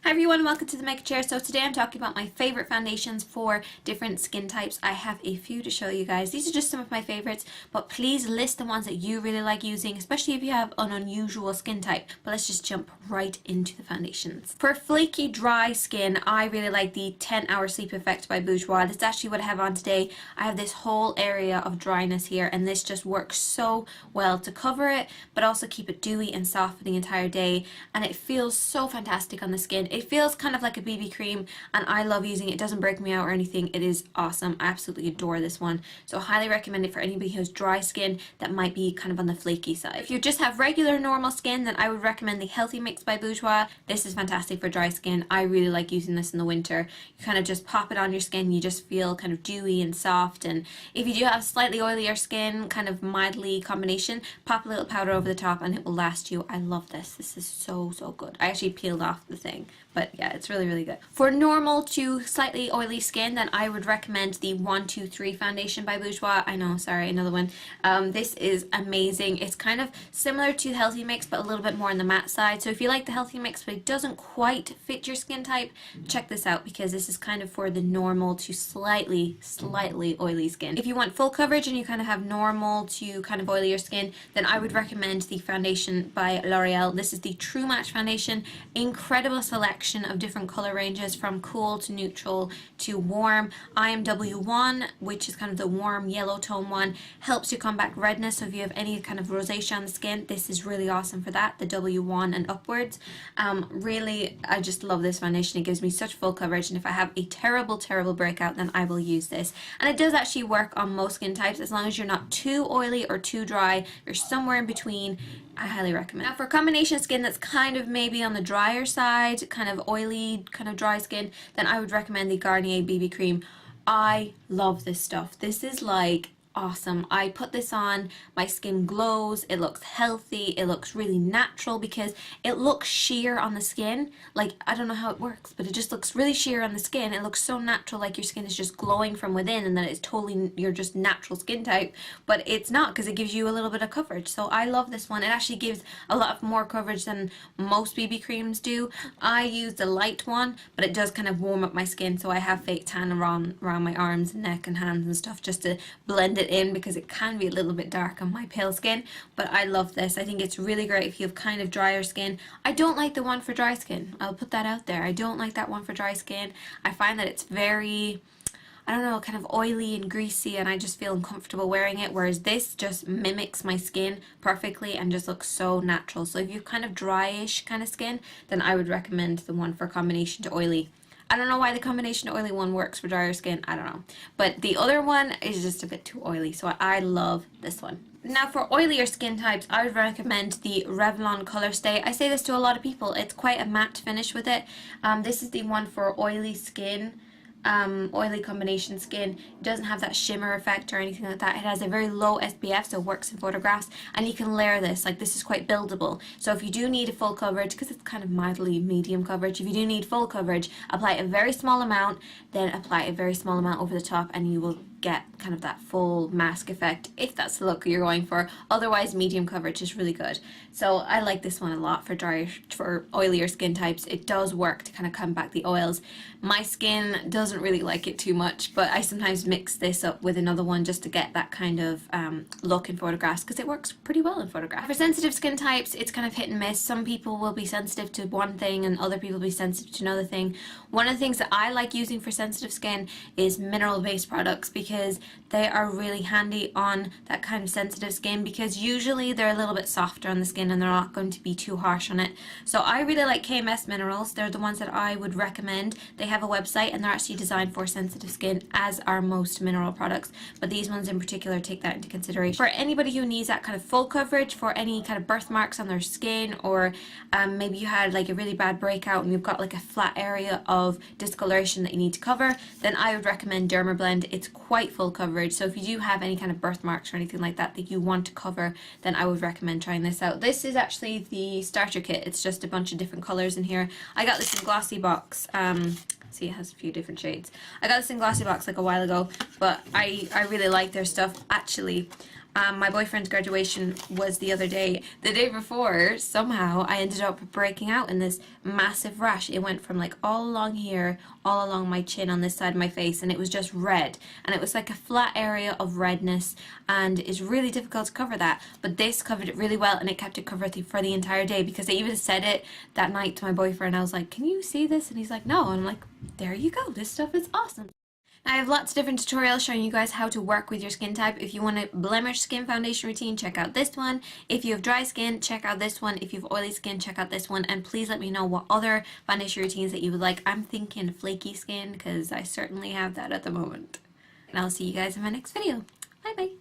Hi everyone, welcome to the Mega Chair. So today I'm talking about my favorite foundations for different skin types. I have a few to show you guys. These are just some of my favorites, but please list the ones that you really like using, especially if you have an unusual skin type. But let's just jump right into the foundations. For flaky, dry skin, I really like the 10-Hour Sleep Effect by Bourjois. That's actually what I have on today. I have this whole area of dryness here, and this just works so well to cover it, but also keep it dewy and soft for the entire day. And it feels so fantastic on the skin. It feels kind of like a BB cream, and I love using it. It doesn't break me out or anything. It is awesome. I absolutely adore this one. So I highly recommend it for anybody who has dry skin that might be kind of on the flaky side. If you just have regular normal skin, then I would recommend the Healthy Mix by Bourjois. This is fantastic for dry skin. I really like using this in the winter. You kind of just pop it on your skin. You just feel kind of dewy and soft. And if you do have slightly oilier skin, kind of mildly combination, pop a little powder over the top and it will last you. I love this. This is so good. I actually peeled off the thing. But yeah, it's really good. For normal to slightly oily skin, then I would recommend the 123 foundation by Bourjois. I know, sorry, another one. This is amazing. It's kind of similar to the Healthy Mix, but a little bit more on the matte side. So if you like the Healthy Mix, but it doesn't quite fit your skin type, check this out, because this is kind of for the normal to slightly oily skin. If you want full coverage and you kind of have normal to kind of oilier skin, then I would recommend the foundation by L'Oreal. This is the True Match foundation. Incredible selection of different color ranges from cool to neutral to warm. IMW1, which is kind of the warm yellow tone one, helps you combat redness. So if you have any kind of rosacea on the skin, this is really awesome for that, the W1 and upwards. Really, I just love this foundation. It gives me such full coverage, and if I have a terrible breakout, then I will use this. And it does actually work on most skin types as long as you're not too oily or too dry. You're somewhere in between. I highly recommend. Now for combination skin that's kind of maybe on the drier side, kind of oily, kind of dry skin, then I would recommend the Garnier BB cream. I love this stuff. This is like awesome. I put this on, my skin glows, it looks healthy, it looks really natural because it looks sheer on the skin. Like, I don't know how it works, but it just looks really sheer on the skin. It looks so natural, like your skin is just glowing from within and that it's totally your just natural skin type, but it's not, because it gives you a little bit of coverage. So I love this one. It actually gives a lot more coverage than most BB creams do. I use the light one, but it does kind of warm up my skin, so I have fake tan around my arms and neck and hands and stuff just to blend it in, because it can be a little bit dark on my pale skin. But I love this. I think it's really great if you have kind of drier skin. I don't like the one for dry skin. I'll put that out there. I don't like that one for dry skin. I find that it's very, I don't know, kind of oily and greasy, and I just feel uncomfortable wearing it, whereas this just mimics my skin perfectly and just looks so natural. So if you have kind of dryish kind of skin, then I would recommend the one for combination to oily. I don't know why the combination oily one works for drier skin, I don't know. But the other one is just a bit too oily, so I love this one. Now for oilier skin types, I would recommend the Revlon Color Stay. I say this to a lot of people, it's quite a matte finish with it. This is the one for oily skin. Oily combination skin. It doesn't have that shimmer effect or anything like that. It has a very low SPF, so it works in photographs, and you can layer this. Like, this is quite buildable. So if you do need a full coverage, because it's kind of mildly medium coverage, if you do need full coverage, apply a very small amount, then apply a very small amount over the top, and you will get kind of that full mask effect if that's the look you're going for. Otherwise, medium coverage is really good. So I like this one a lot for oilier skin types. It does work to kind of combat the oils. My skin doesn't really like it too much, but I sometimes mix this up with another one just to get that kind of look in photographs, because it works pretty well in photographs. For sensitive skin types, it's kind of hit and miss. Some people will be sensitive to one thing and other people will be sensitive to another thing. One of the things that I like using for sensitive skin is mineral-based products, because they are really handy on that kind of sensitive skin, because usually they're a little bit softer on the skin and they're not going to be too harsh on it. So I really like KMS minerals. They're the ones that I would recommend. They have a website and they're actually designed for sensitive skin, as are most mineral products, but these ones in particular take that into consideration. For anybody who needs that kind of full coverage for any kind of birthmarks on their skin, or maybe you had like a really bad breakout and you've got like a flat area of discoloration that you need to cover, then I would recommend Dermablend. It's quite full coverage, so if you do have any kind of birthmarks or anything like that that you want to cover, then I would recommend trying this out. This is actually the starter kit. It's just a bunch of different colors in here. I got this in Glossy Box. See, it has a few different shades. I got this in Glossy Box like a while ago, but I really like their stuff. Actually, My boyfriend's graduation was the other day. The day before, somehow, I ended up breaking out in this massive rash. It went from like all along here, all along my chin on this side of my face, and it was just red. And it was like a flat area of redness, and it's really difficult to cover that. But this covered it really well, and it kept it covered for the entire day, because I even said it that night to my boyfriend. I was like, can you see this? And he's like, no. And I'm like, there you go. This stuff is awesome. I have lots of different tutorials showing you guys how to work with your skin type. If you want a blemish skin foundation routine, check out this one. If you have dry skin, check out this one. If you have oily skin, check out this one. And please let me know what other foundation routines that you would like. I'm thinking flaky skin, because I certainly have that at the moment. And I'll see you guys in my next video. Bye bye.